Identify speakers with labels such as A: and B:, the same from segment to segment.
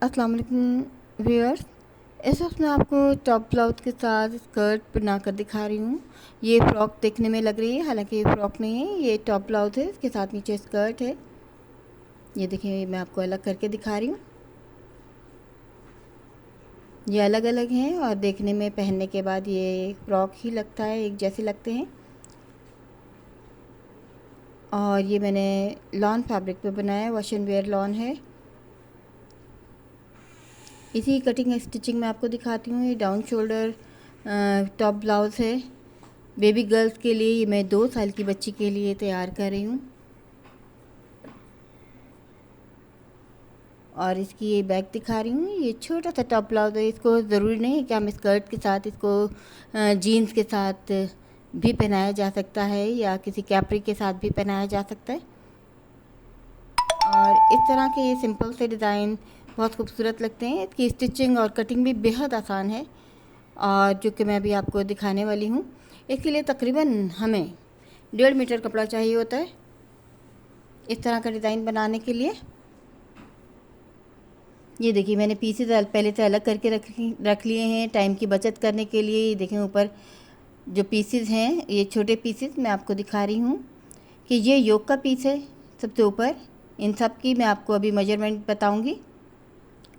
A: अस्सलाम वालेकुम व्यूअर्स। इस वक्त मैं आपको टॉप ब्लाउज के साथ स्कर्ट बनाकर दिखा रही हूँ। ये फ़्रॉक देखने में लग रही है, हालांकि ये फ़्रॉक नहीं है, ये टॉप ब्लाउज है। इसके साथ नीचे स्कर्ट है। ये देखिए, मैं आपको अलग करके दिखा रही हूँ। ये अलग अलग हैं और देखने में पहनने के बाद ये फ़्रॉक ही लगता है, एक जैसे लगते हैं। और ये मैंने लॉन फैब्रिक पे बनाया है, वॉश एंड वेयर लॉन है। इसी कटिंग स्टिचिंग में आपको दिखाती हूँ। ये डाउन शोल्डर टॉप ब्लाउज़ है। बेबी गर्ल्स के लिए ये मैं 2 साल की बच्ची के लिए तैयार कर रही हूँ। और इसकी ये बैक दिखा रही हूँ। ये छोटा सा टॉप ब्लाउज है। इसको ज़रूरी नहीं है कि हम स्कर्ट के साथ इसको जीन्स के साथ भी पहनाया जा सकता है या किसी कैप्री के साथ भी पहनाया जा सकता है। और इस तरह के ये सिंपल से डिज़ाइन बहुत खूबसूरत लगते हैं। इसकी स्टिचिंग और कटिंग भी बेहद आसान है, और जो कि मैं अभी आपको दिखाने वाली हूँ। इसके लिए तकरीबन हमें 1.5 मीटर कपड़ा चाहिए होता है इस तरह का डिज़ाइन बनाने के लिए। ये देखिए, मैंने पीसेस पहले से अलग करके रख लिए हैं टाइम की बचत करने के लिए। ये देखें, ऊपर जो पीसेस हैं, ये छोटे पीसेस मैं आपको दिखा रही हूँ कि ये योक का पीस है सबसे ऊपर। इन सब की मैं आपको अभी मेजरमेंट बताऊँगी।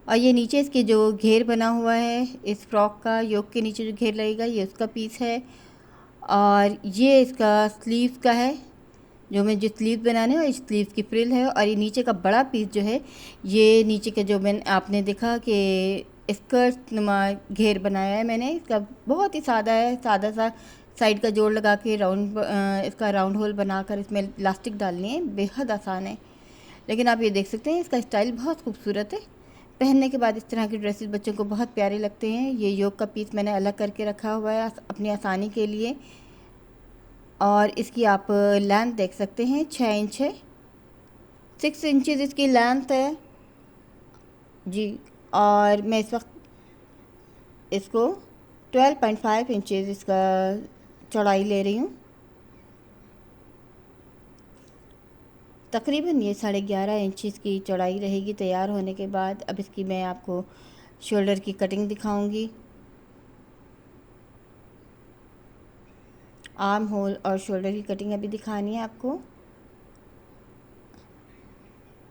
A: और ये नीचे इसके जो घेर बना हुआ है इस फ्रॉक का, योक के नीचे जो घेर लगेगा, ये उसका पीस है। और ये इसका स्लीव का है, जो मैं जो स्लीव बनाने और इस स्लीव की फ्रिल है। और ये नीचे का बड़ा पीस जो है, ये नीचे का जो मैंने आपने देखा कि स्कर्ट नुमा घेर बनाया है मैंने, इसका बहुत ही सादा है। सादा सा साइड का जोड़ लगा के राउंड इसका राउंड होल बनाकर इसमें इलास्टिक डालनी है। बेहद आसान है, लेकिन आप ये देख सकते हैं इसका स्टाइल बहुत खूबसूरत है। पहनने के बाद इस तरह की ड्रेसेस बच्चों को बहुत प्यारे लगते हैं। ये योक का पीस मैंने अलग करके रखा हुआ है अपनी आसानी के लिए। और इसकी आप लेंथ देख सकते हैं, 6 इंच है, 6 इंचज़ इसकी लेंथ है जी। और मैं इस वक्त इसको 12.5 इंचज़ इसका चौड़ाई ले रही हूँ। तकरीबन ये 11.5 इंच की चौड़ाई रहेगी तैयार होने के बाद। अब इसकी मैं आपको शोल्डर की कटिंग दिखाऊंगी। आर्म होल और शोल्डर की कटिंग अभी दिखानी है आपको।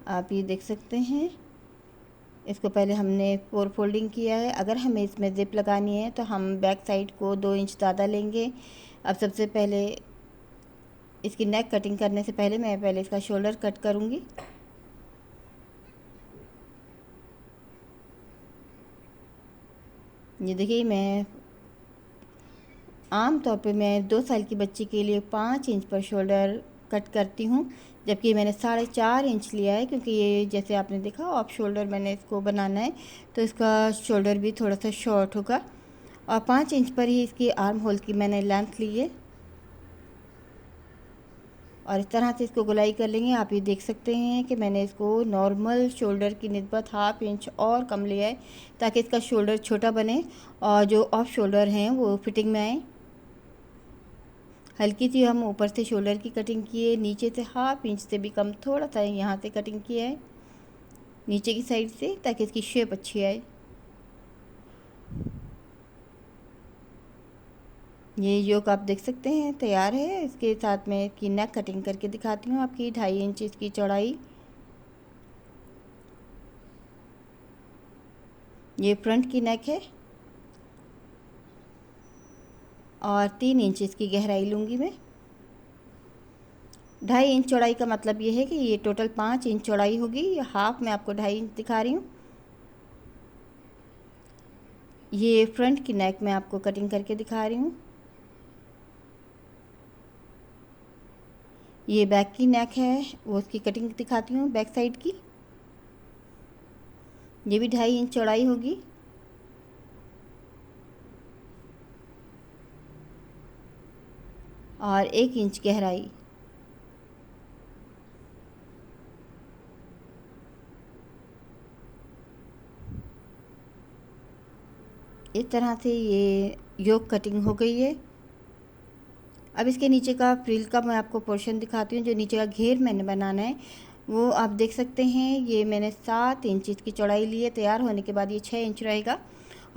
A: आप ये देख सकते हैं, इसको पहले हमने 4 फोल्डिंग किया है। अगर हमें इसमें ज़िप लगानी है तो हम बैक साइड को 2 इंच ज़्यादा लेंगे। अब सबसे पहले इसकी नेक कटिंग करने से पहले मैं पहले इसका शोल्डर कट करूँगी। ये देखिए, मैं आम तौर पे मैं 2 साल की बच्ची के लिए 5 इंच पर शोल्डर कट करती हूँ, जबकि मैंने 4.5 इंच लिया है, क्योंकि ये जैसे आपने देखा ऑफ शोल्डर मैंने इसको बनाना है, तो इसका शोल्डर भी थोड़ा सा शॉर्ट होगा। और 5 इंच पर ही इसकी आर्म होल की मैंने लेंथ ली है। और इस तरह से इसको गोलाई कर लेंगे। आप ये देख सकते हैं कि मैंने इसको नॉर्मल शोल्डर की निस्बत 1/2 इंच और कम लिया है, ताकि इसका शोल्डर छोटा बने और जो ऑफ शोल्डर हैं वो फिटिंग में आए। हल्की सी हम ऊपर से शोल्डर की कटिंग किए, नीचे से 1/2 इंच से भी कम थोड़ा सा यहाँ से कटिंग किया है नीचे की साइड से, ताकि इसकी शेप अच्छी आए। ये योक आप देख सकते हैं तैयार है। इसके साथ में इसकी नेक कटिंग करके दिखाती हूँ आपकी। 2.5 इंच इसकी चौड़ाई, ये फ्रंट की नेक है। और 3 इंच इसकी गहराई लूँगी मैं। 2.5 इंच चौड़ाई का मतलब ये है कि ये टोटल 5 इंच चौड़ाई होगी। ये हाफ मैं आपको 2.5 इंच दिखा रही हूँ। ये फ्रंट की नेक मैं आपको कटिंग करके दिखा रही हूँ। ये बैक की नेक है, वो उसकी कटिंग दिखाती हूँ बैक साइड की। ये भी 2.5 इंच चौड़ाई होगी। और 1 इंच गहराई। इस तरह से ये योक कटिंग हो गई है। अब इसके नीचे का फ्रिल का मैं आपको पोर्शन दिखाती हूँ। जो नीचे का घेर मैंने बनाना है वो आप देख सकते हैं। ये मैंने 7 इंच इसकी चौड़ाई ली है। तैयार होने के बाद ये 6 इंच रहेगा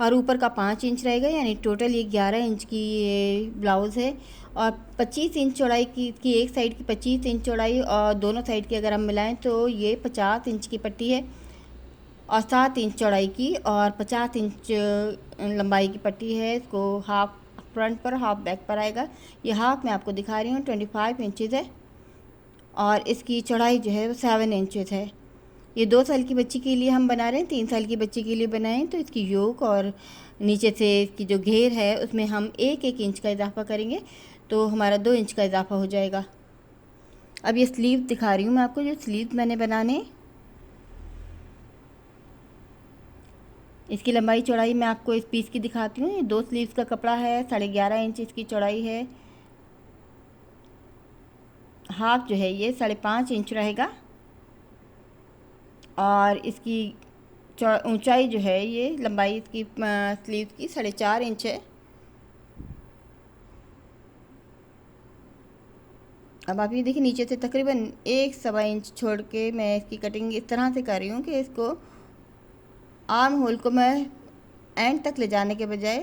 A: और ऊपर का 5 इंच रहेगा, यानी टोटल ये 11 इंच की ये ब्लाउज़ है। और 25 इंच चौड़ाई की एक साइड की 25 इंच चौड़ाई और दोनों साइड की अगर हम मिलाएं तो ये 50 इंच की पट्टी है और 7 इंच चौड़ाई की और 50 इंच लंबाई की पट्टी है। इसको हाफ फ्रंट पर हाफ बैक पर आएगा। ये हाफ मैं आपको दिखा रही हूँ 25 इंचज़ है और इसकी चौड़ाई जो है वो 7 इंचज़ है। ये 2 साल की बच्ची के लिए हम बना रहे हैं, 3 साल की बच्ची के लिए बनाएं तो इसकी योक और नीचे से इसकी जो घेर है उसमें हम 1-1 इंच का इजाफा करेंगे तो हमारा 2 इंच का इजाफा हो जाएगा। अब ये स्लीव दिखा रही हूँ मैं आपको, जो स्लीव मैंने बनाने। इसकी लंबाई चौड़ाई मैं आपको इस पीस की दिखाती हूँ। ये 2 स्लीव्स का कपड़ा है, 11.5 इंच इसकी चौड़ाई है। हाफ जो है ये 5.5 इंच रहेगा और इसकी ऊंचाई जो है ये लंबाई इसकी स्लीव की 4.5 इंच है। अब आप ये देखिए नीचे से तकरीबन 1-1.25 इंच छोड़ के मैं इसकी कटिंग इस तरह से कर रही हूँ कि इसको आर्म होल को मैं एंड तक ले जाने के बजाय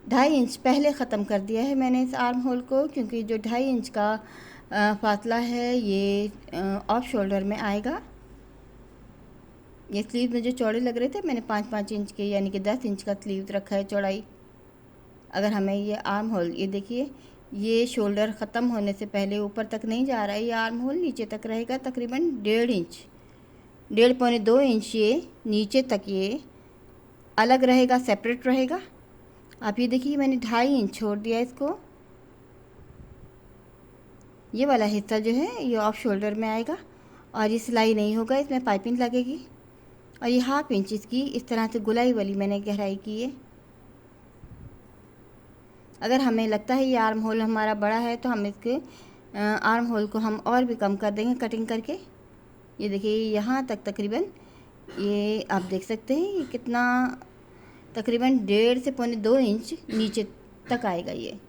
A: 2.5 इंच पहले ख़त्म कर दिया है मैंने इस आर्म होल को, क्योंकि जो 2.5 इंच का फासला है ये ऑफ शोल्डर में आएगा। ये स्लीव में जो चौड़े लग रहे थे मैंने 5-5 इंच के यानी कि 10 इंच का स्लीव रखा है चौड़ाई। अगर हमें ये आर्म होल, ये देखिए ये शोल्डर ख़त्म होने से पहले ऊपर तक नहीं जा रहा है, ये आर्म होल नीचे तक रहेगा तकरीबन 1.5 इंच, 1.5-2 इंच ये नीचे तक ये अलग रहेगा, सेपरेट रहेगा। आप ये देखिए मैंने 2.5 इंच छोड़ दिया इसको। ये वाला हिस्सा जो है ये ऑफ शोल्डर में आएगा और ये सिलाई नहीं होगा, इसमें पाइपिंग लगेगी। और ये 1/2 इंच इसकी इस तरह से गुलाई वाली मैंने गहराई की है। अगर हमें लगता है ये आर्म होल हमारा बड़ा है तो हम इसके आर्म होल को हम और भी कम कर देंगे कटिंग करके। ये देखिए यहाँ तक तकरीबन ये आप देख सकते हैं ये कितना तकरीबन 1.5 से 1.25-2 इंच नीचे तक आएगा ये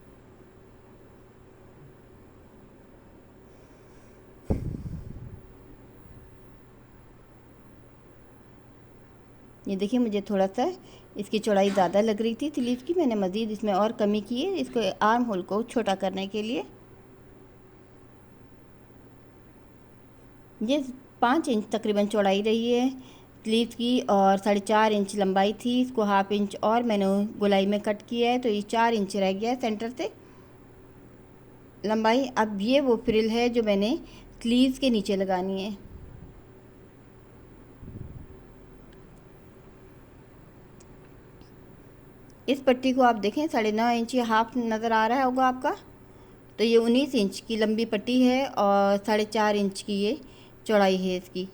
A: देखिए मुझे थोड़ा सा इसकी चौड़ाई ज़्यादा लग रही थी स्लीव की, मैंने मज़ीद इसमें और कमी की है इसको आर्म होल को छोटा करने के लिए। ये 5 इंच तकरीबन चौड़ाई रही है स्लीव की और 4.5 इंच लंबाई थी। इसको 1/2 इंच और मैंने गोलाई में कट किया है तो ये 4 इंच रह गया सेंटर से लंबाई। अब ये वो फ्रिल है जो मैंने स्लीव्स के नीचे लगानी है। इस पट्टी को आप देखें 9.5 इंच या हाफ नज़र आ रहा होगा आपका, तो ये 19 इंच की लंबी पट्टी है और 4.5 इंच की ये चौड़ाई है इसकी।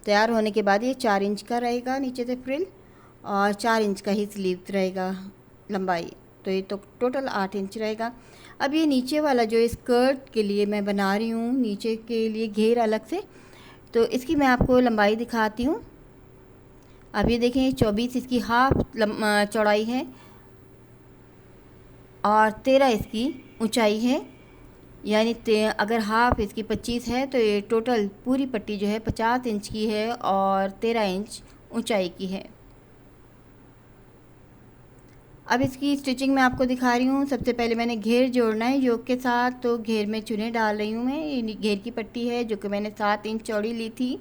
A: तैयार होने के बाद ये 4 इंच का रहेगा नीचे से फ्रिल और 4 इंच का ही स्लीव रहेगा लंबाई, तो ये तो टोटल 8 इंच रहेगा। अब ये नीचे वाला जो स्कर्ट के लिए मैं बना रही हूँ, नीचे के लिए घेर अलग से, तो इसकी मैं आपको लंबाई दिखाती हूँ। अब ये देखें 24 इसकी हाफ चौड़ाई है और 13 इसकी ऊंचाई है, यानी अगर हाफ इसकी 25 है तो ये टोटल पूरी पट्टी जो है 50 इंच की है और 13 इंच ऊंचाई की है। अब इसकी स्टिचिंग मैं आपको दिखा रही हूँ। सबसे पहले मैंने घेर जोड़ना है योक के साथ, तो घेर में चुने डाल रही हूँ मैं। ये घेर की पट्टी है जो कि मैंने 7 इंच चौड़ी ली थी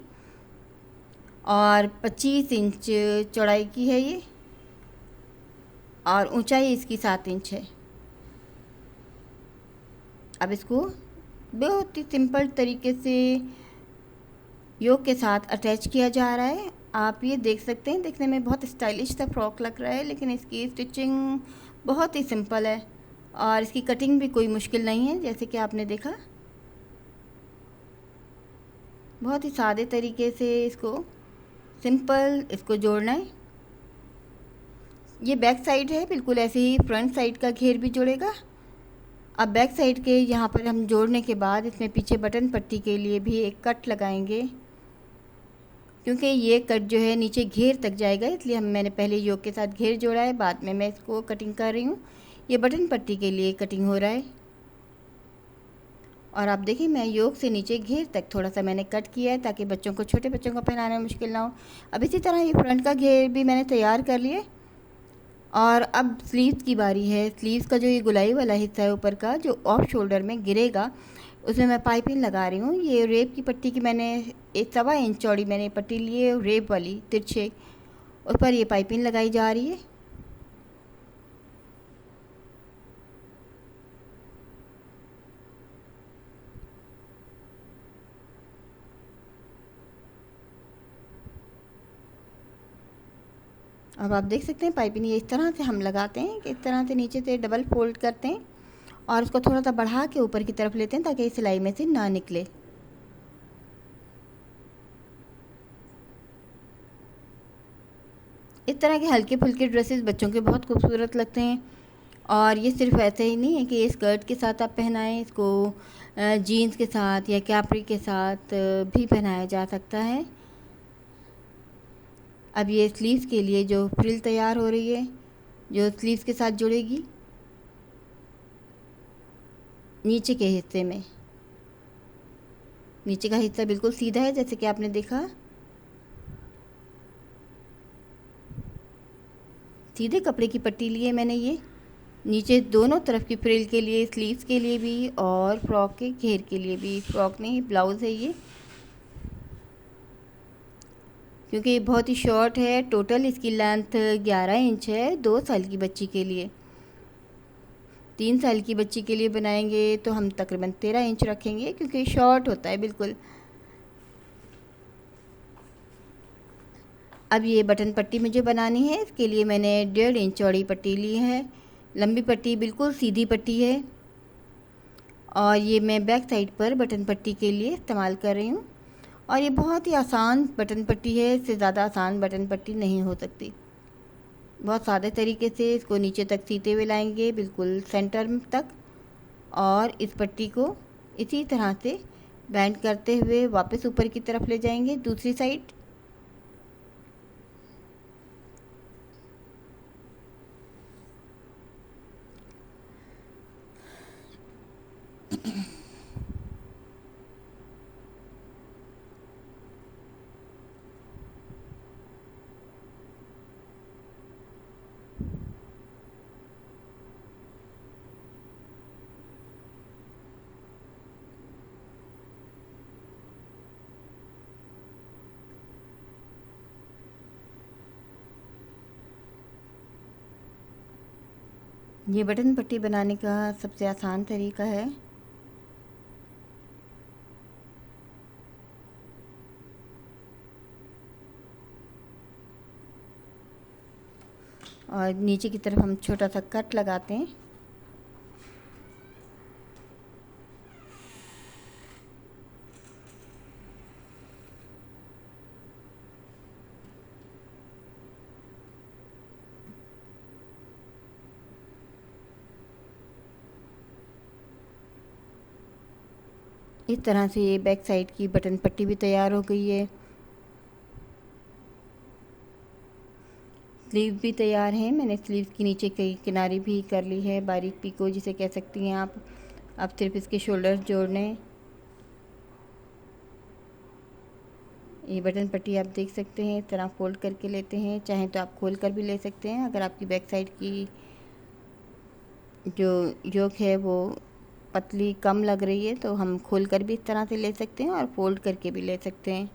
A: और 25 इंच चौड़ाई की है ये और ऊंचाई इसकी 7 इंच है। अब इसको बहुत ही सिंपल तरीके से योक के साथ अटैच किया जा रहा है। आप ये देख सकते हैं, देखने में बहुत स्टाइलिश सा फ्रॉक लग रहा है, लेकिन इसकी स्टिचिंग बहुत ही सिंपल है और इसकी कटिंग भी कोई मुश्किल नहीं है। जैसे कि आपने देखा बहुत ही सादे तरीके से इसको सिंपल इसको जोड़ना है। ये बैक साइड है, बिल्कुल ऐसे ही फ्रंट साइड का घेर भी जोड़ेगा। अब बैक साइड के यहाँ पर हम जोड़ने के बाद इसमें पीछे बटन पट्टी के लिए भी एक कट लगाएंगे, क्योंकि ये कट जो है नीचे घेर तक जाएगा, इसलिए मैंने पहले योक के साथ घेर जोड़ा है, बाद में मैं इसको कटिंग कर रही हूँ। ये बटन पट्टी के लिए कटिंग हो रहा है। और आप देखिए मैं योक से नीचे घेर तक थोड़ा सा मैंने कट किया है ताकि बच्चों को, छोटे बच्चों को पहनाने में मुश्किल ना हो। अब इसी तरह ये फ्रंट का घेर भी मैंने तैयार कर लिए। और अब स्लीव्स की बारी है। स्लीव्स का जो ये गुलाई वाला हिस्सा है ऊपर का, जो ऑफ शोल्डर में गिरेगा, उसमें मैं पाइपिंग लगा रही हूँ। ये रेप की पट्टी की मैंने 1.25 इंच चौड़ी मैंने पट्टी ली है, रेप वाली तिरछे, उस पर ये पाइपिंग लगाई जा रही है। अब आप देख सकते हैं पाइपिंग ये इस तरह से हम लगाते हैं कि इस तरह से नीचे से डबल फोल्ड करते हैं और उसको थोड़ा सा बढ़ा के ऊपर की तरफ लेते हैं ताकि ये सिलाई में से ना निकले। इस तरह के हल्के फुल्के ड्रेसेस बच्चों के बहुत खूबसूरत लगते हैं। और ये सिर्फ ऐसे ही नहीं है कि ये स्कर्ट के साथ आप पहनाएं, इसको जीन्स के साथ या कैप्री के साथ भी पहनाया जा सकता है। अब ये स्लीव्स के लिए जो फ्रिल तैयार हो रही है, जो स्लीव्स के साथ जुड़ेगी नीचे के हिस्से में, नीचे का हिस्सा बिल्कुल सीधा है जैसे कि आपने देखा। सीधे कपड़े की पट्टी लिए मैंने ये नीचे दोनों तरफ की फ्रिल के लिए, स्लीव्स के लिए भी और फ्रॉक के घेर के लिए भी। फ्रॉक नहीं, ब्लाउज़ है ये, क्योंकि ये बहुत ही शॉर्ट है। टोटल इसकी लेंथ 11 इंच है 2 साल की बच्ची के लिए। 3 साल की बच्ची के लिए बनाएंगे तो हम तकरीबन 13 इंच रखेंगे, क्योंकि शॉर्ट होता है बिल्कुल। अब ये बटन पट्टी मुझे बनानी है, इसके लिए मैंने 1.5 इंच चौड़ी पट्टी ली है। लंबी पट्टी, बिल्कुल सीधी पट्टी है। और ये मैं बैक साइड पर बटन पट्टी के लिए इस्तेमाल कर रही हूँ। और ये बहुत ही आसान बटन पट्टी है, इससे ज़्यादा आसान बटन पट्टी नहीं हो सकती। बहुत सादे तरीके से इसको नीचे तक सीते हुए लाएंगे, बिल्कुल सेंटर तक, और इस पट्टी को इसी तरह से बैंड करते हुए वापस ऊपर की तरफ ले जाएंगे दूसरी साइड। ये बटन पट्टी बनाने का सबसे आसान तरीका है। और नीचे की तरफ हम छोटा सा कट लगाते हैं। इस तरह से ये बैक साइड की बटन पट्टी भी तैयार हो गई है। स्लीव भी तैयार है। मैंने स्लीव की नीचे की किनारी भी कर ली है, बारीक पीको जिसे कह सकती हैं आप। अब सिर्फ इसके शोल्डर्स जोड़ने। ये बटन पट्टी आप देख सकते हैं, इस तरह फोल्ड करके लेते हैं, चाहें तो आप खोल कर भी ले सकते हैं। अगर आपकी बैक साइड की जो योक है वो पतली कम लग रही है तो हम खोल कर भी इस तरह से ले सकते हैं और फोल्ड करके भी ले सकते हैं।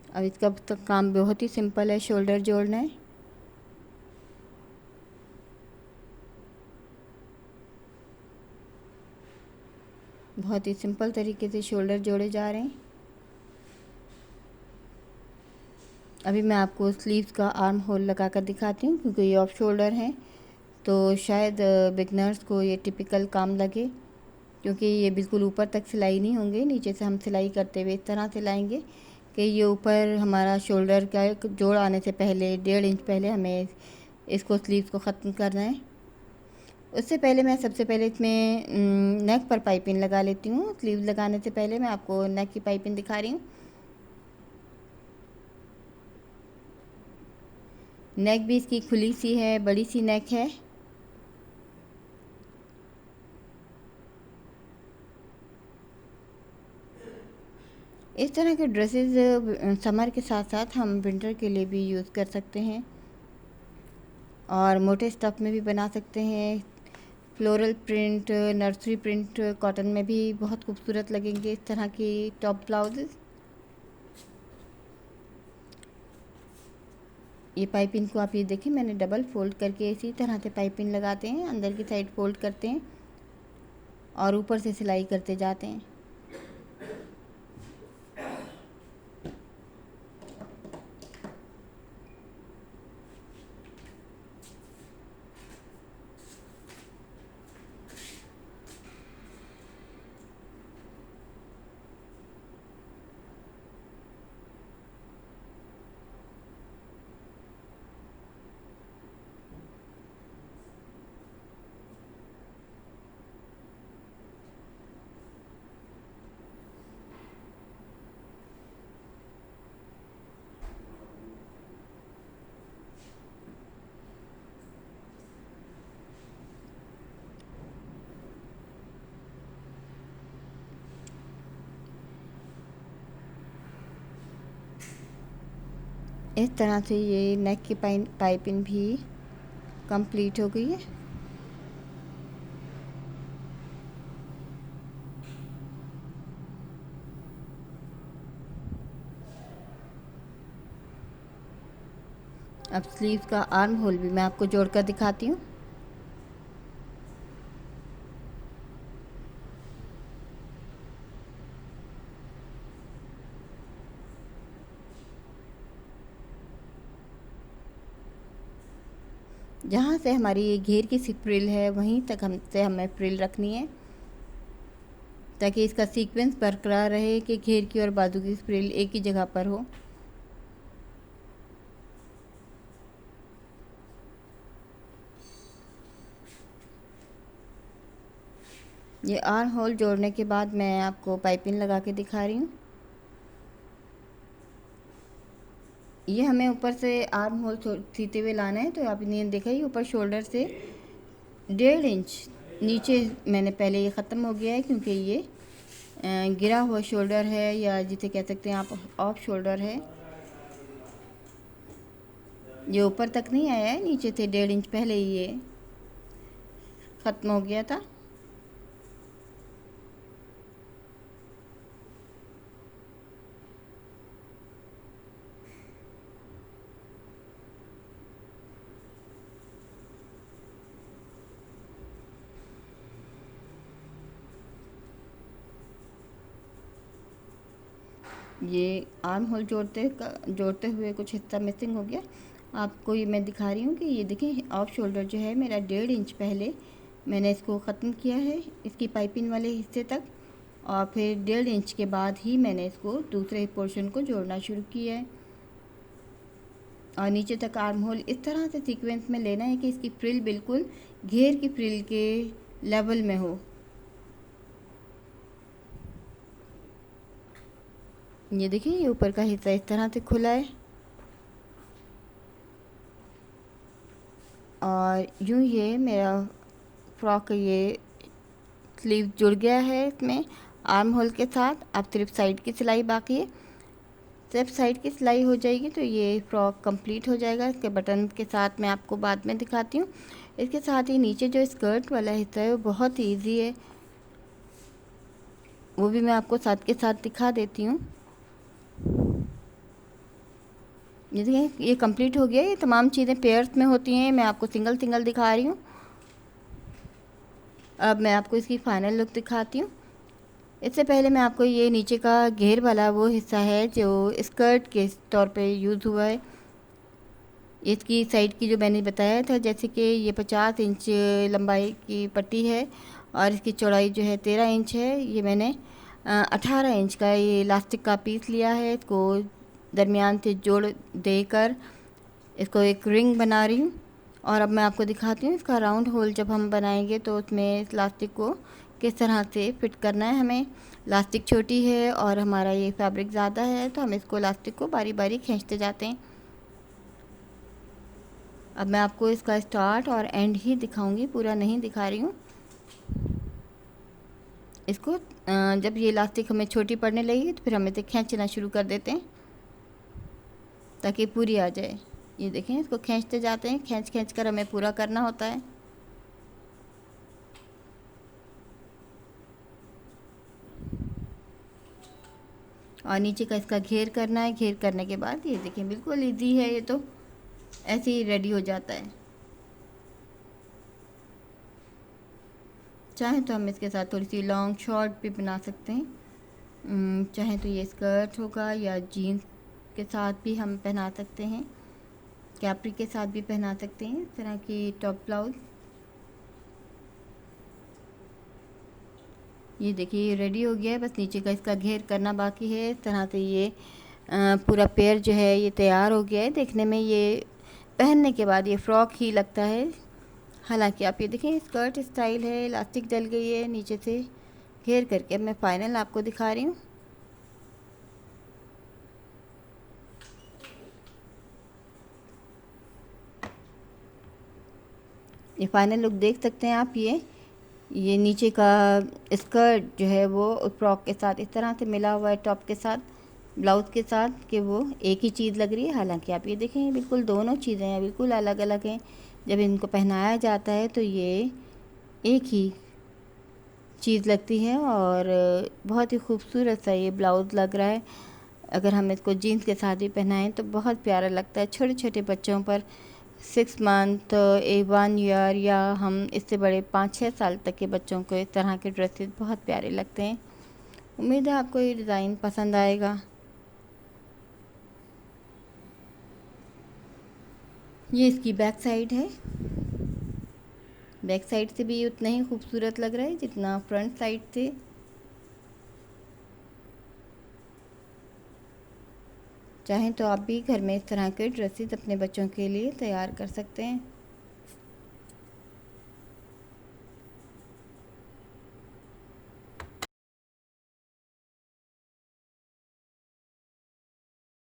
A: अब इसका तो काम बहुत ही सिंपल है, शोल्डर जोड़ना है। बहुत ही सिंपल तरीके से शोल्डर जोड़े जा रहे हैं। अभी मैं आपको स्लीव्स का आर्म होल लगा कर दिखाती हूँ, क्योंकि ये ऑफ शोल्डर हैं तो शायद बिगनर्स को ये टिपिकल काम लगे, क्योंकि ये बिल्कुल ऊपर तक सिलाई नहीं होंगे। नीचे से हम सिलाई करते हुए इस तरह से लाएंगे कि ये ऊपर हमारा शोल्डर का जोड़ आने से पहले 1.5 इंच पहले हमें इसको स्लीव्स को ख़त्म करना है। उससे पहले मैं सबसे पहले इसमें नेक पर पाइपिंग लगा लेती हूँ। स्लीव लगाने से पहले मैं आपको नेक की पाइपिंग दिखा रही हूँ। नेक भी इसकी खुली सी है, बड़ी सी नेक है। इस तरह के ड्रेसेस समर के साथ साथ हम विंटर के लिए भी यूज़ कर सकते हैं और मोटे स्टफ़ में भी बना सकते हैं। Floral print, nursery print cotton में भी बहुत खूबसूरत लगेंगे इस तरह की टॉप ब्लाउजेस। ये पाइपिंग को आप ये देखिए, मैंने डबल फोल्ड करके इसी तरह से पाइपिंग लगाते हैं, अंदर की साइड फोल्ड करते हैं और ऊपर से सिलाई करते जाते हैं। इस तरह से ये नेक की पाइपिंग भी कंप्लीट हो गई है। अब स्लीव्स का आर्म होल भी मैं आपको जोड़कर दिखाती हूँ। जहाँ से हमारी ये घेर की सी फ्रिल है वहीं तक हमें फ्रिल रखनी है ताकि इसका सीक्वेंस बरकरार रहे कि घेर की और बाजू की फ्रिल एक ही जगह पर हो। ये आर्म होल जोड़ने के बाद मैं आपको पाइपिंग लगा के दिखा रही हूँ। ये हमें ऊपर से आर्म होल सीते हुए लाना है, तो आपने देखा ही ऊपर शोल्डर से 1.5 इंच नीचे मैंने पहले ये ख़त्म हो गया है, क्योंकि ये गिरा हुआ शोल्डर है या जिसे कह सकते हैं आप ऑफ शोल्डर है। ये ऊपर तक नहीं आया है, नीचे से 1.5 इंच पहले ही ये ख़त्म हो गया था। ये आर्म होल जोड़ते हुए कुछ हिस्सा मिसिंग हो गया। आपको ये मैं दिखा रही हूँ कि ये देखें ऑफ शोल्डर जो है मेरा 1.5 इंच पहले मैंने इसको ख़त्म किया है इसकी पाइपिंग वाले हिस्से तक, और फिर 1.5 इंच के बाद ही मैंने इसको दूसरे पोर्शन को जोड़ना शुरू किया है। और नीचे तक आर्म होल इस तरह से सीक्वेंस में लेना है कि इसकी फ्रिल बिल्कुल घेर की फ्रिल के लेवल में हो। ये देखिए ये ऊपर का हिस्सा इस तरह से खुला है और यूँ ये मेरा फ्रॉक ये स्लीव जुड़ गया है इसमें आर्म होल के साथ। अब सिर्फ साइड की सिलाई बाकी है, सिर्फ साइड की सिलाई हो जाएगी तो ये फ्रॉक कंप्लीट हो जाएगा। इसके बटन के साथ मैं आपको बाद में दिखाती हूँ। इसके साथ ही नीचे जो स्कर्ट वाला हिस्सा है वो बहुत ईजी है, वो भी मैं आपको साथ के साथ दिखा देती हूँ। ये देखिए ये कंप्लीट हो गया। ये तमाम चीज़ें पेयर्स में होती हैं, मैं आपको सिंगल सिंगल दिखा रही हूँ। अब मैं आपको इसकी फ़ाइनल लुक दिखाती हूँ। इससे पहले मैं आपको ये नीचे का घेर वाला वो हिस्सा है जो स्कर्ट के तौर पे यूज़ हुआ है, इसकी साइड की जो मैंने बताया था, जैसे कि ये 50 इंच लंबाई की पट्टी है और इसकी चौड़ाई जो है 13 इंच है। ये मैंने 18 इंच का ये इलास्टिक का पीस लिया है, इसको दरमियान से जोड़ देकर इसको एक रिंग बना रही हूँ। और अब मैं आपको दिखाती हूँ इसका राउंड होल जब हम बनाएंगे तो उसमें इस इलास्टिक को किस तरह से फिट करना है। हमें इलास्टिक छोटी है और हमारा ये फैब्रिक ज़्यादा है, तो हम इसको इलास्टिक को बारी बारी खींचते जाते हैं। अब मैं आपको इसका स्टार्ट और एंड ही दिखाऊंगी, पूरा नहीं दिखा रही हूँ। इसको जब ये इलास्टिक हमें छोटी पड़ने लगेगी तो फिर हम इसे खींचना शुरू कर देते हैं ताकि पूरी आ जाए। ये देखें, इसको खींचते जाते हैं, खींच खींच कर हमें पूरा करना होता है। और नीचे का इसका घेर करना है। घेर करने के बाद ये देखें बिल्कुल इजी है, ये तो ऐसे ही रेडी हो जाता है। चाहे तो हम इसके साथ थोड़ी सी लॉन्ग शॉर्ट भी बना सकते हैं। चाहे तो ये स्कर्ट होगा या जीन्स के साथ भी हम पहना सकते हैं, कैप्री के साथ भी पहना सकते हैं, इस तरह की टॉप ब्लाउज। ये देखिए ये रेडी हो गया है, बस नीचे का इसका घेर करना बाकी है। इस तरह से ये पूरा पेयर जो है ये तैयार हो गया है। देखने में ये पहनने के बाद ये फ़्रॉक ही लगता है। हालांकि आप ये देखें स्कर्ट स्टाइल है, इलास्टिक डल गई है नीचे से घेर करके। मैं फ़ाइनल आपको दिखा रही हूँ। ये फ़ाइनल लुक देख सकते हैं आप। ये नीचे का स्कर्ट जो है वो फ्रॉक के साथ इस तरह से मिला हुआ है, टॉप के साथ, ब्लाउज़ के साथ, कि वो एक ही चीज़ लग रही है। हालांकि आप ये देखें बिल्कुल दोनों चीज़ें हैं, बिल्कुल अलग अलग हैं। जब इनको पहनाया जाता है तो ये एक ही चीज़ लगती है और बहुत ही खूबसूरत सा ये ब्लाउज़ लग रहा है। अगर हम इसको जीन्स के साथ भी पहनाएं तो बहुत प्यारा लगता है। छोटे छोटे बच्चों पर 6 मंथ, 1 ईयर या हम इससे बड़े 5-6 साल तक के बच्चों को इस तरह के ड्रेसेस बहुत प्यारे लगते हैं। उम्मीद है आपको ये डिज़ाइन पसंद आएगा। ये इसकी बैक साइड है। बैक साइड से भी उतना ही खूबसूरत लग रहा है जितना फ्रंट साइड से। चाहें तो आप भी घर में इस तरह के ड्रेसेस अपने बच्चों के लिए तैयार कर सकते हैं।